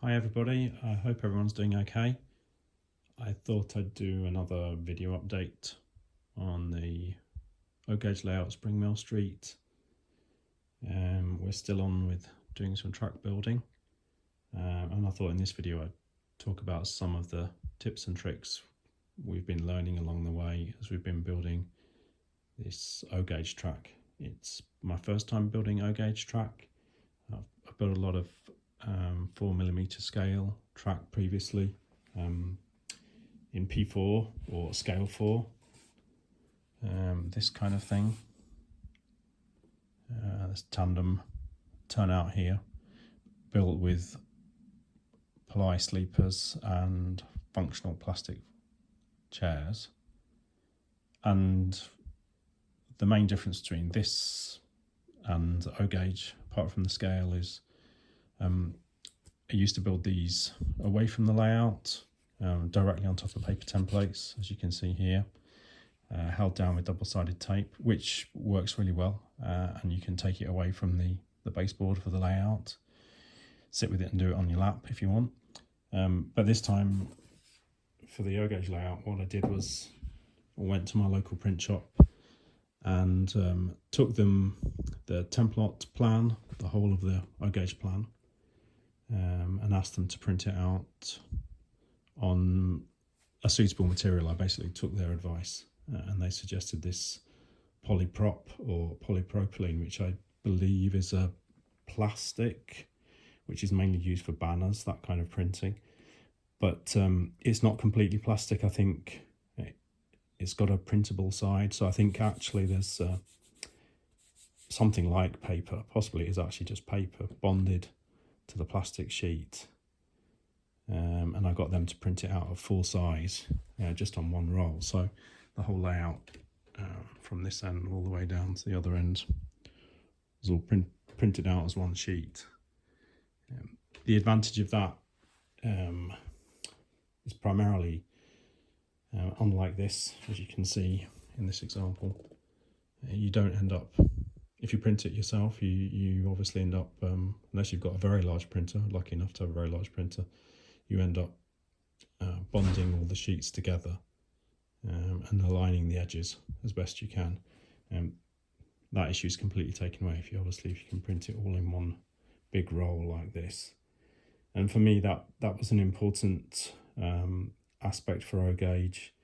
Hi everybody, I hope everyone's doing okay. I thought I'd do another video update on the O-gauge layout Spring Mill Street. We're still on with doing some track building, and I thought in this video I'd talk about some of the tips and tricks we've been learning along the way as we've been building this O-gauge track. It's my first time building O-gauge track. I've built a lot of 4mm scale track previously in P4 or scale 4, this kind of thing. This tandem turnout here, built with ply sleepers and functional plastic chairs. And the main difference between this and O-gauge, apart from the scale, is I used to build these away from the layout, directly on top of paper templates, as you can see here, held down with double-sided tape, which works really well, and you can take it away from the baseboard for the layout, sit with it and do it on your lap if you want. But this time, for the O-gauge layout, what I did was I went to my local print shop and took them the template plan, the whole of the O-gauge plan, and asked them to print it out on a suitable material. I basically took their advice, and they suggested this polyprop or polypropylene, which I believe is a plastic which is mainly used for banners, that kind of printing. But it's not completely plastic. I think it's got a printable side, so I think actually there's something like paper, possibly it is actually just paper, bonded to the plastic sheet, and I got them to print it out of full size, just on one roll. So the whole layout from this end all the way down to the other end was all printed out as one sheet. The advantage of that is primarily, unlike this, as you can see in this example, you don't end up, if you print it yourself, you obviously end up, unless you've got a very large printer, lucky enough to have a very large printer, you end up bonding all the sheets together and aligning the edges as best you can. That issue is completely taken away if you can print it all in one big roll like this. And for me, that was an important aspect for O-gauge.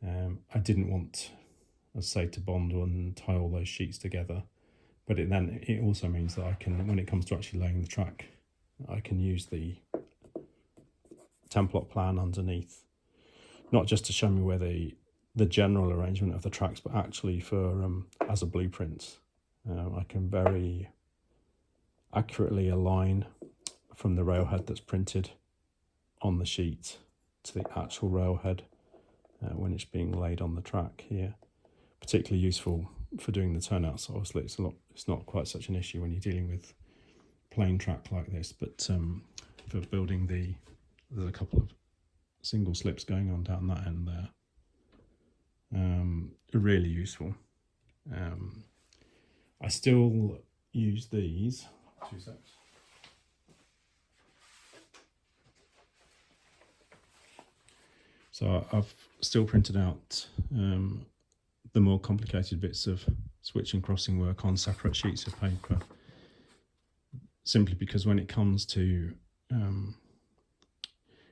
I didn't want, as I say, to bond and tie all those sheets together, but it also means that I can, when it comes to actually laying the track, I can use the template plan underneath, not just to show me where the general arrangement of the tracks, but actually for as a blueprint. I can very accurately align from the railhead that's printed on the sheet to the actual railhead when it's being laid on the track here. Particularly useful for doing the turnouts. Obviously it's not quite such an issue when you're dealing with plain track like this, but for building there's a couple of single slips going on down that end there. Really useful. I still use these. 2 secs. So I've still printed out the more complicated bits of switch and crossing work on separate sheets of paper, simply because when it comes to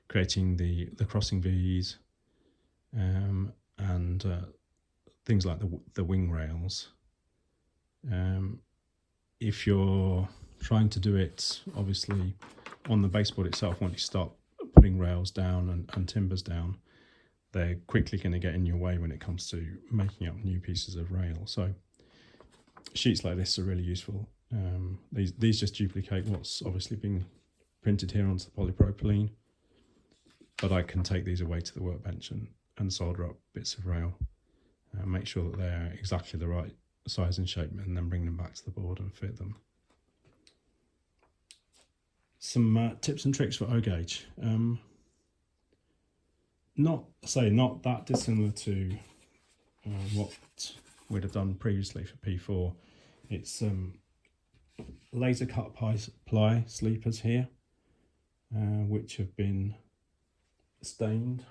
creating the crossing V's and things like the wing rails, if you're trying to do it obviously on the baseboard itself, once you start putting rails down and timbers down, they're quickly going to get in your way when it comes to making up new pieces of rail. So sheets like this are really useful. These just duplicate what's obviously been printed here onto the polypropylene, but I can take these away to the workbench and solder up bits of rail, make sure that they're exactly the right size and shape, and then bring them back to the board and fit them. Some tips and tricks for O-gauge. Not that dissimilar to what we'd have done previously for P4. It's laser cut ply sleepers here, which have been stained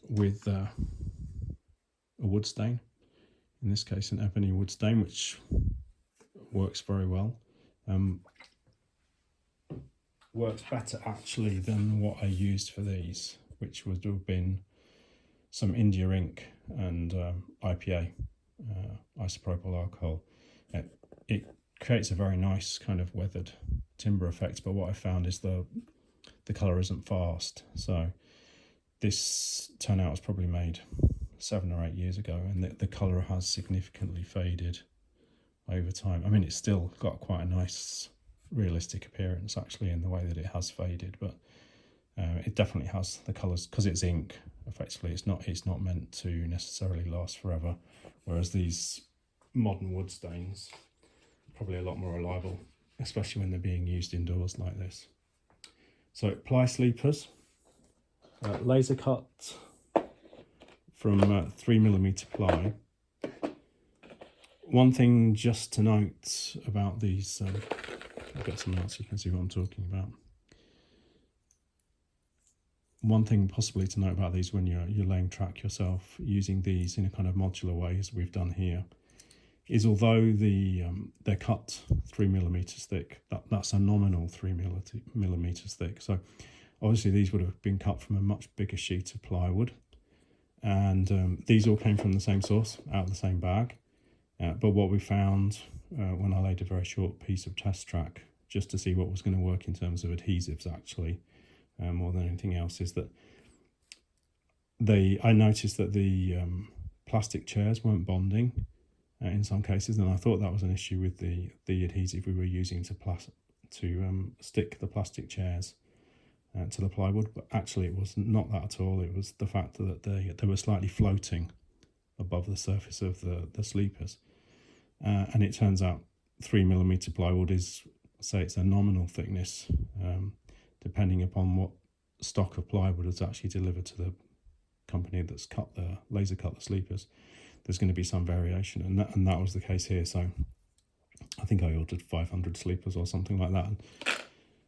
with a wood stain, in this case an ebony wood stain, which works very well. Works better actually than what I used for these, which would have been some India ink and IPA, isopropyl alcohol. It creates a very nice kind of weathered timber effect, but what I found is the colour isn't fast. So this turnout was probably made 7 or 8 years ago, and the colour has significantly faded over time. I mean, it's still got quite a nice realistic appearance actually in the way that it has faded, but it definitely has the colours, because it's ink effectively. It's not meant to necessarily last forever, whereas these modern wood stains are probably a lot more reliable, especially when they're being used indoors like this. So ply sleepers, laser cut from 3mm ply. One thing just to note about these, I'll get some else so you can see what I'm talking about. One thing possibly to note about these when you're laying track yourself using these in a kind of modular way, as we've done here, is although they're cut 3mm thick, that's a nominal 3mm thick. So obviously these would have been cut from a much bigger sheet of plywood, and these all came from the same source, out of the same bag. But what we found when I laid a very short piece of test track, just to see what was going to work in terms of adhesives actually, more than anything else, is that I noticed that the plastic chairs weren't bonding in some cases, and I thought that was an issue with the adhesive we were using to stick the plastic chairs to the plywood, but actually it was not that at all. It was the fact that they were slightly floating above the surface of the sleepers, and it turns out 3mm plywood is, say, it's a nominal thickness. Depending upon what stock of plywood is actually delivered to the company that's laser cut the sleepers, there's going to be some variation, and that was the case here. So I think I ordered 500 sleepers or something like that, and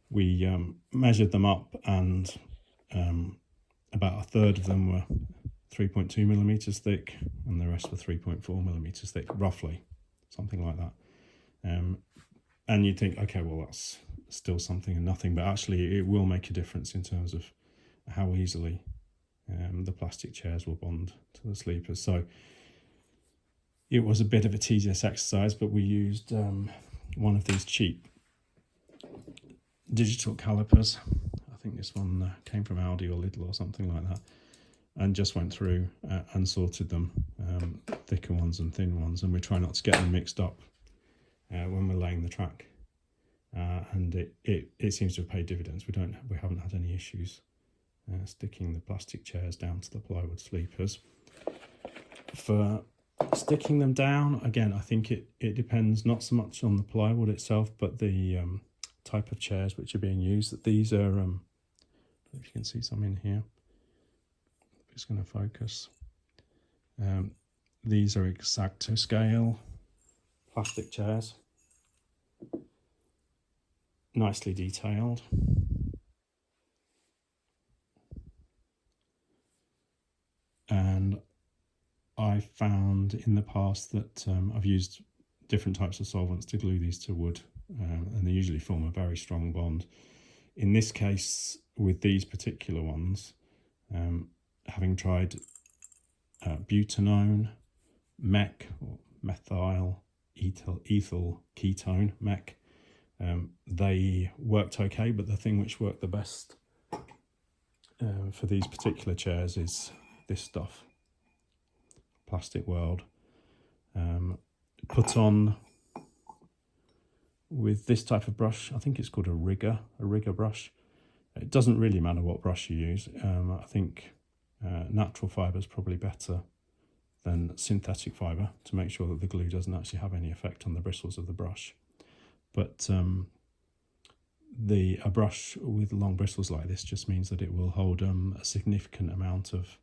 we measured them up, and about a third of them were 3.2mm thick, and the rest were 3.4mm thick, roughly, something like that. And you'd think, okay, well, that's still something and nothing, but actually it will make a difference in terms of how easily the plastic chairs will bond to the sleepers. So it was a bit of a tedious exercise, but we used one of these cheap digital calipers. I think this one came from Aldi or Lidl or something like that, and just went through and sorted them, thicker ones and thin ones, and we try not to get them mixed up when we're laying the track. And it seems to have paid dividends. We haven't had any issues sticking the plastic chairs down to the plywood sleepers. For sticking them down, again, I think it depends not so much on the plywood itself, but the type of chairs which are being used. These are, I don't know if you can see some in here. I'm just going to focus. These are X-Acto scale plastic chairs. Nicely detailed. And I found in the past that I've used different types of solvents to glue these to wood, and they usually form a very strong bond. In this case, with these particular ones, having tried butanone, mec, or methyl ethyl ketone, mec, they worked okay, but the thing which worked the best for these particular chairs is this stuff, Plastic World. Put on with this type of brush, I think it's called a rigger brush. It doesn't really matter what brush you use. I think natural fibre is probably better than synthetic fibre to make sure that the glue doesn't actually have any effect on the bristles of the brush. But a brush with long bristles like this just means that it will hold a significant amount of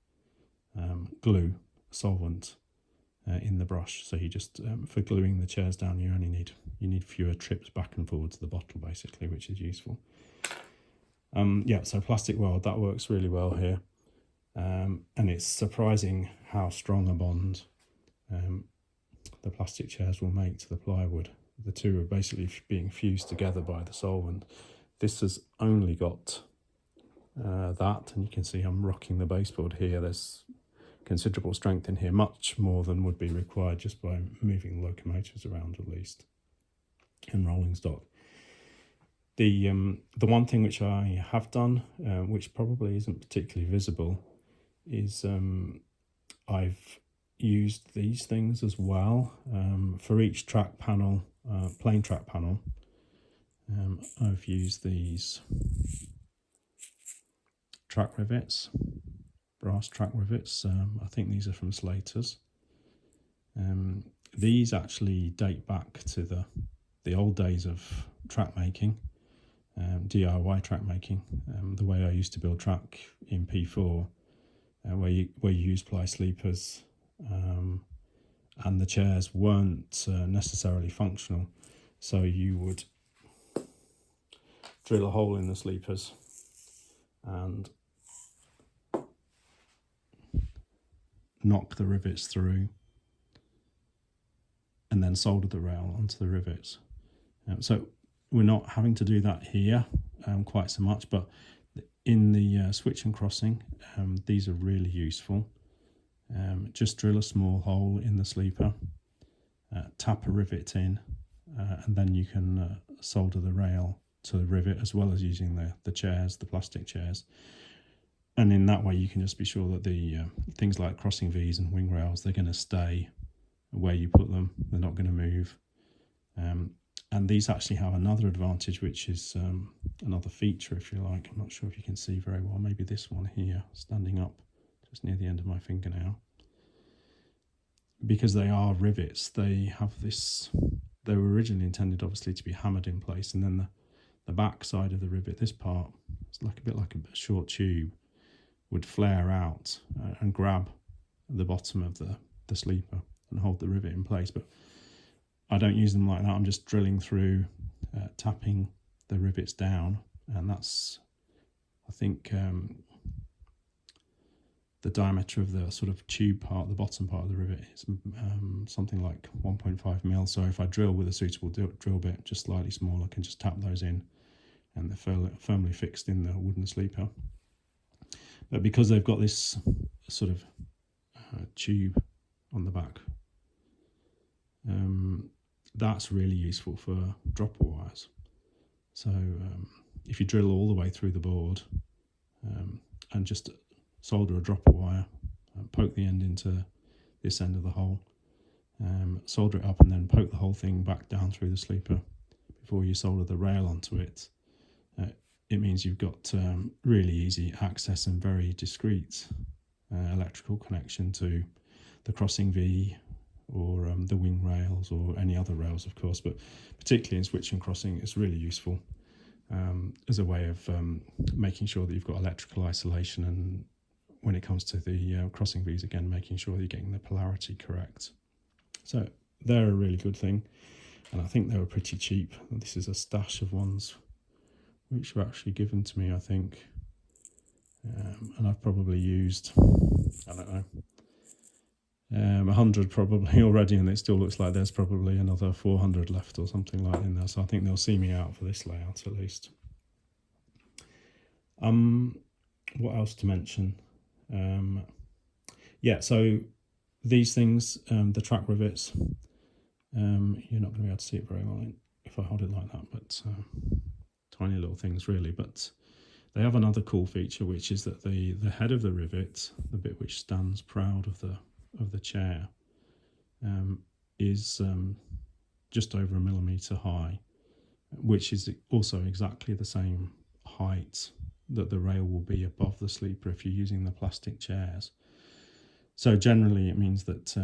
glue, solvent, in the brush. So you just for gluing the chairs down, you need fewer trips back and forward to the bottle basically, which is useful. Yeah, so plastic weld, that works really well here, and it's surprising how strong a bond the plastic chairs will make to the plywood. The two are basically being fused together by the solvent. This has only got that, and you can see I'm rocking the baseboard here. There's considerable strength in here, much more than would be required just by moving locomotives around at least, and rolling stock. The one thing which I have done, which probably isn't particularly visible, is I've used these things as well. For each track panel, plain track panel, I've used these track rivets, brass track rivets. I think these are from Slater's. These actually date back to the old days of track making, DIY track making, the way I used to build track in P4, where you use ply sleepers, and the chairs weren't necessarily functional, so you would drill a hole in the sleepers and knock the rivets through and then solder the rail onto the rivets. So we're not having to do that here quite so much, but in the switch and crossing, these are really useful. Just drill a small hole in the sleeper, tap a rivet in, and then you can solder the rail to the rivet, as well as using the chairs, the plastic chairs. And in that way you can just be sure that the things like crossing V's and wing rails, they're going to stay where you put them, they're not going to move. And these actually have another advantage, which is another feature, if you like. I'm not sure if you can see very well, maybe this one here, standing up just near the end of my fingernail. Because they are rivets, they have this, they were originally intended obviously to be hammered in place, and then the back side of the rivet, this part, it's like a bit like a short tube, would flare out and grab the bottom of the sleeper and hold the rivet in place. But I don't use them like that. I'm just drilling through, tapping the rivets down, and that's, I think, the diameter of the sort of tube part, the bottom part of the rivet, is something like 1.5 mil. So if I drill with a suitable drill bit, just slightly smaller, I can just tap those in, and they're firmly fixed in the wooden sleeper. But because they've got this sort of tube on the back, that's really useful for dropper wires. So if you drill all the way through the board and just solder a dropper wire, poke the end into this end of the hole, solder it up, and then poke the whole thing back down through the sleeper before you solder the rail onto it, it means you've got really easy access and very discreet electrical connection to the crossing V or the wing rails, or any other rails of course, but particularly in switch and crossing it's really useful as a way of making sure that you've got electrical isolation, and when it comes to the crossing V's, again making sure that you're getting the polarity correct. So they're a really good thing, and I think they were pretty cheap. This is a stash of ones which were actually given to me, I think, and I've probably used, I don't know, 100 probably already, and it still looks like there's probably another 400 left or something like in there, so I think they'll see me out for this layout at least. What else to mention? Yeah, so these things, the track rivets, you're not going to be able to see it very well if I hold it like that, but tiny little things really. But they have another cool feature, which is that the head of the rivet, the bit which stands proud of the chair, is just over 1 millimetre high, which is also exactly the same height that the rail will be above the sleeper if you're using the plastic chairs. So generally it means that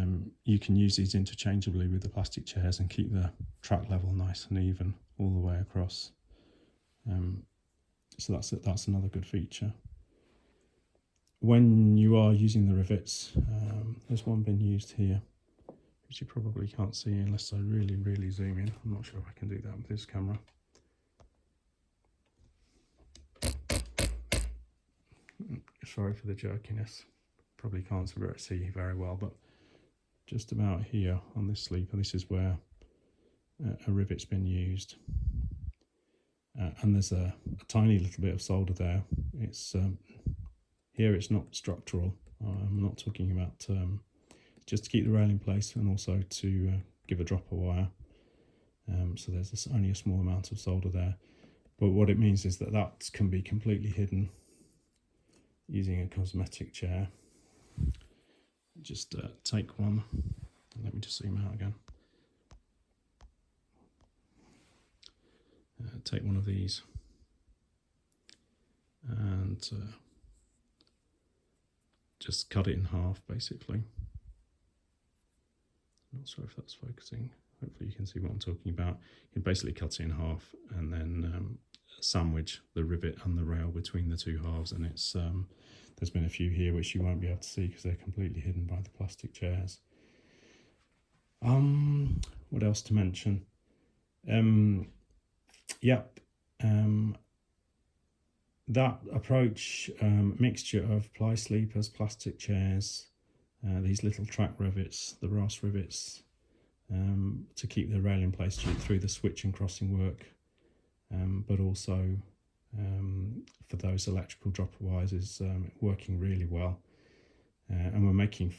you can use these interchangeably with the plastic chairs and keep the track level nice and even all the way across. So that's another good feature. When you are using the rivets, there's one being used here. which you probably can't see unless I really zoom in. I'm not sure if I can do that with this camera. Sorry for the jerkiness, probably can't see very well, but just about here on this sleeper, this is where a rivet's been used. And there's a tiny little bit of solder there. It's here it's not structural. I'm not talking about just to keep the rail in place, and also to give a dropper wire. So there's only a small amount of solder there, but what it means is that that can be completely hidden using a cosmetic chair. Just take one. Let me just zoom out again. Take one of these and just cut it in half, basically. Not sure if that's focusing. Hopefully you can see what I'm talking about. You basically cut it in half and then sandwich the rivet and the rail between the two halves, and it's there's been a few here which you won't be able to see because they're completely hidden by the plastic chairs. What else to mention? That approach, mixture of ply sleepers, plastic chairs, these little track rivets, the Ross rivets, to keep the rail in place through the switch and crossing work, but also for those electrical dropper wires, is working really well. And we're making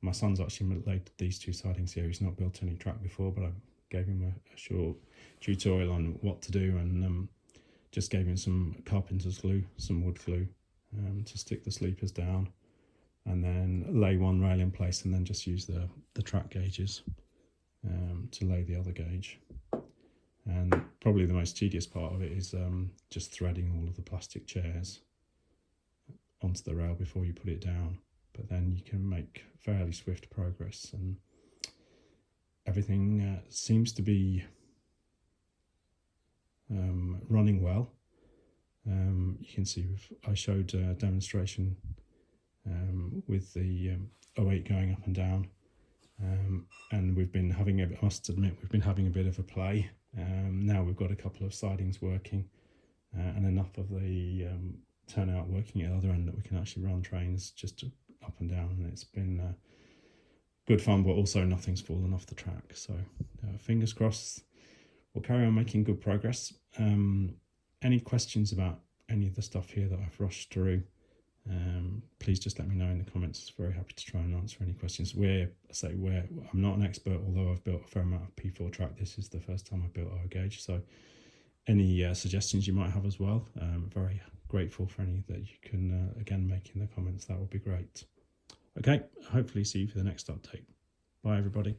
my son's actually laid these two sidings here. He's not built any track before, but I gave him a short tutorial on what to do, and just gave him some carpenter's glue, some wood glue, to stick the sleepers down, and then lay one rail in place, and then just use the track gauges to lay the other gauge. And probably the most tedious part of it is just threading all of the plastic chairs onto the rail before you put it down. But then you can make fairly swift progress, and everything seems to be running well. You can see I showed a demonstration with the 08 going up and down, and we've been having I must admit, we've been having a bit of a play. Now we've got a couple of sidings working, and enough of the turnout working at the other end that we can actually run trains just up and down, and it's been good fun, but also nothing's fallen off the track. So fingers crossed, we'll carry on making good progress. Any questions about any of the stuff here that I've rushed through, please just let me know in the comments. Very happy to try and answer any questions. I'm not an expert, although I've built a fair amount of P4 track. This is the first time I've built our gauge, so any suggestions you might have as well, very grateful for any that you can again make in the comments. That would be great. Okay, hopefully see you for the next update. Bye everybody.